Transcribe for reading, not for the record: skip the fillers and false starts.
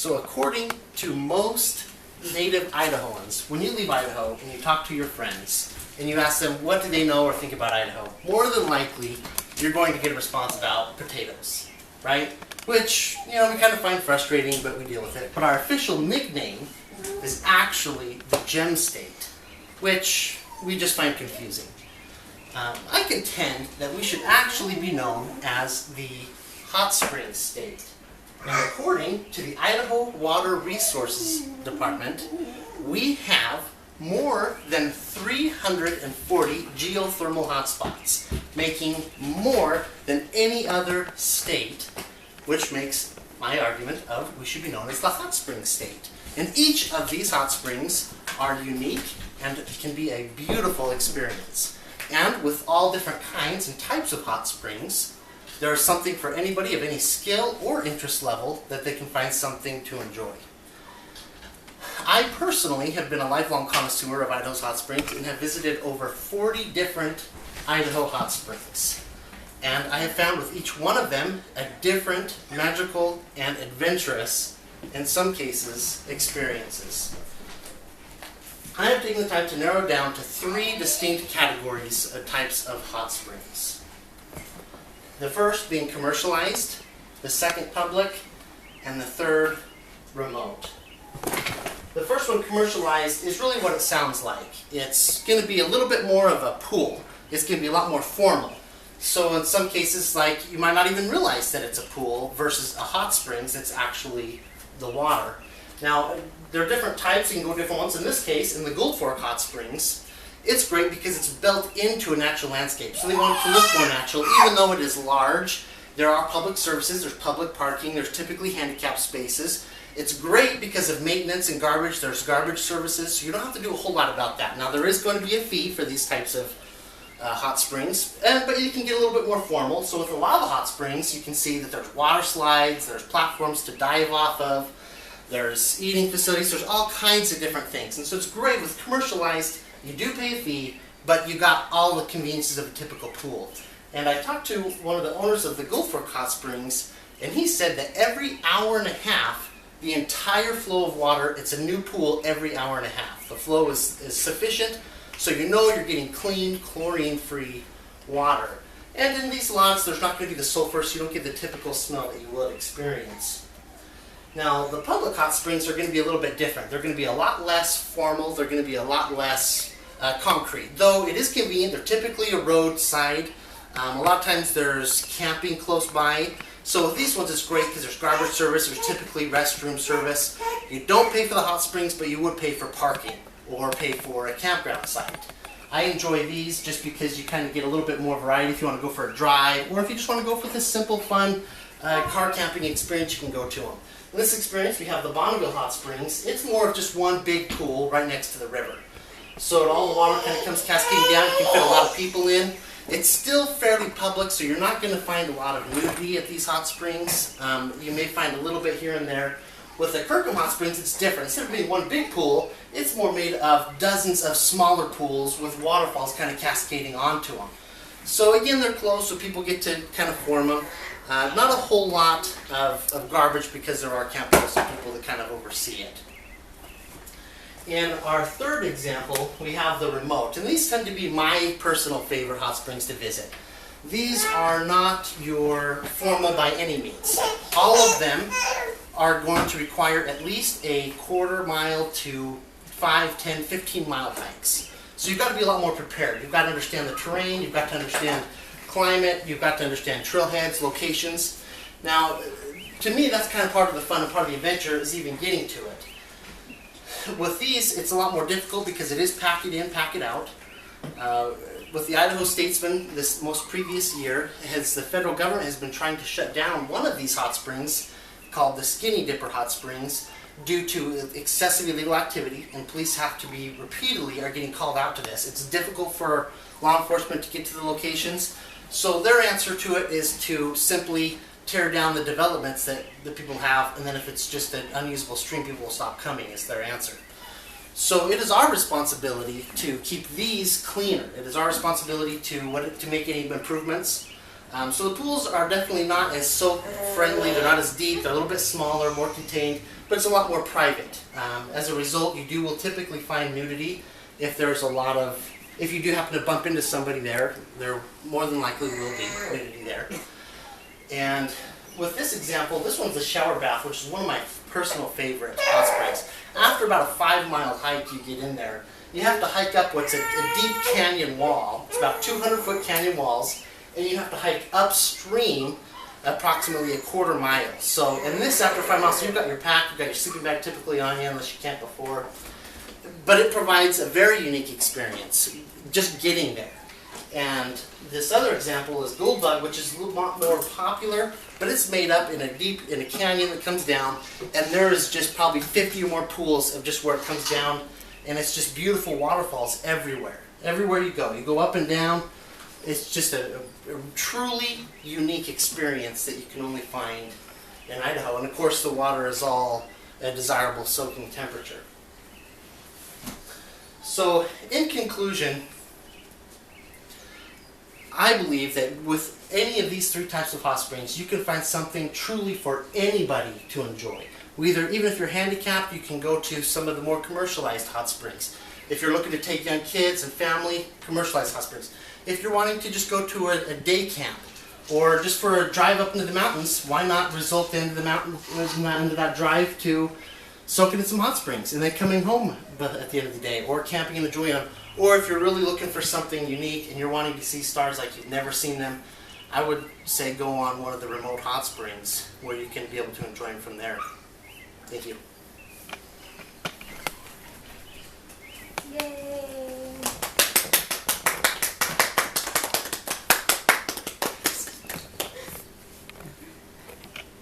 So according to most native Idahoans, when you leave Idaho and you talk to your friends and you ask them what do they know or think about Idaho, more than likely you're going to get a response about potatoes, right? Which, you know, we kind of find frustrating, but we deal with it. But our official nickname is actually the Gem State, which we just find confusing. I contend that we should actually be known as the Hot Springs State. And according to the Idaho Water Resources Department, we have more than 340 geothermal hotspots, making more than any other state, which makes my argument of we should be known as the Hot Springs State. And each of these hot springs are unique and can be a beautiful experience. And with all different kinds and types of hot springs, there is something for anybody of any skill or interest level that they can find something to enjoy. I personally have been a lifelong connoisseur of Idaho's hot springs and have visited over 40 different Idaho hot springs. And I have found with each one of them a different magical and adventurous, in some cases, experiences. I have taken the time to narrow down to 3 distinct categories of types of hot springs. The first being commercialized, the second public, and the third remote. The first one, commercialized, is really what it sounds like. It's going to be a little bit more of a pool. It's going to be a lot more formal. So in some cases, like, you might not even realize that it's a pool versus a hot springs that's actually the water. Now, there are different types. You can go different ones. In this case, in the Gold Fork Hot Springs, it's great because it's built into a natural landscape. So they want it to look more natural, even though it is large. There are public services, there's public parking, there's typically handicapped spaces. It's great because of maintenance and garbage. There's garbage services, so you don't have to do a whole lot about that. Now, there is going to be a fee for these types of hot springs, but you can get a little bit more formal. So with a lot of the hot springs, you can see that there's water slides, there's platforms to dive off of, there's eating facilities, there's all kinds of different things. And so it's great with commercialized. You do pay a fee, but you got all the conveniences of a typical pool. And I talked to one of the owners of the Gold Fork Hot Springs, and he said that every hour and a half, the entire flow of water, it's a new pool every hour and a half. The flow is sufficient, so you know you're getting clean, chlorine-free water. And in these lots, there's not going to be the sulfur, so you don't get the typical smell that you would experience. Now, the public hot springs are going to be a little bit different. They're going to be a lot less formal. They're going to be a lot less concrete. Though it is convenient, they're typically a roadside. A lot of times there's camping close by. So with these ones, it's great because there's garbage service. There's typically restroom service. You don't pay for the hot springs, but you would pay for parking or pay for a campground site. I enjoy these just because you kind of get a little bit more variety if you want to go for a drive, or if you just want to go for this simple, fun car camping experience, you can go to them. In this experience, we have the Bonneville Hot Springs. It's more of just one big pool right next to the river. So all the water kind of comes cascading down. You can fit a lot of people in. It's still fairly public, so you're not going to find a lot of nudity at these hot springs. You may find a little bit here and there. With the Kirkham Hot Springs, it's different. Instead of being one big pool, it's more made of dozens of smaller pools with waterfalls kind of cascading onto them. So again, they're closed, so people get to kind of form them. Not a whole lot of garbage because there are campers and people that kind of oversee it. In our third example, we have the remote. And these tend to be my personal favorite hot springs to visit. These are not your formal by any means. All of them are going to require at least a quarter-mile to 5, 10, 15-mile hikes. So you've got to be a lot more prepared. You've got to understand the terrain, you've got to understand climate, you've got to understand trailheads, locations. Now, to me, that's kind of part of the fun and part of the adventure is even getting to it. With these, it's a lot more difficult because it is pack it in, pack it out. With the Idaho Statesman, this most previous year, the federal government has been trying to shut down one of these hot springs called the Skinny Dipper Hot Springs due to excessive illegal activity, and police have to be repeatedly are getting called out to this. It's difficult for law enforcement to get to the locations, so their answer to it is to simply tear down the developments that the people have, and then if it's just an unusable stream, people will stop coming, is their answer. So it is our responsibility to keep these cleaner. It is our responsibility to make any improvements. So the pools are definitely not as soak friendly, they're not as deep, they're a little bit smaller, more contained, but it's a lot more private. As a result, you will typically find nudity if there's a lot of, if you do happen to bump into somebody there more than likely will be nudity there. And with this example, this one's a shower bath, which is one of my personal favorite hot springs. After about a 5-mile hike you get in there, you have to hike up what's a deep canyon wall. It's about 200-foot canyon walls, and you have to hike upstream approximately a 1/4 mile. So, and this after 5 miles, so you've got your pack, you've got your sleeping bag typically on you unless you camped before. But it provides a very unique experience, just getting there. And this other example is Gold Bug, which is a little more popular, but it's made up in a canyon that comes down, and there is just probably 50 or more pools of just where it comes down, and it's just beautiful waterfalls everywhere. Everywhere you go up and down. It's just a truly unique experience that you can only find in Idaho, and of course the water is all a desirable soaking temperature. So, in conclusion, I believe that with any of these 3 types of hot springs, you can find something truly for anybody to enjoy. Even if you're handicapped, you can go to some of the more commercialized hot springs. If you're looking to take young kids and family, commercialized hot springs. If you're wanting to just go to a day camp, or just for a drive up into the mountains, why not result into the mountain, into that drive to soaking in some hot springs and then coming home at the end of the day, or camping and enjoying them. Or if you're really looking for something unique and you're wanting to see stars like you've never seen them, I would say go on one of the remote hot springs where you can be able to enjoy them from there. Thank you. Yay!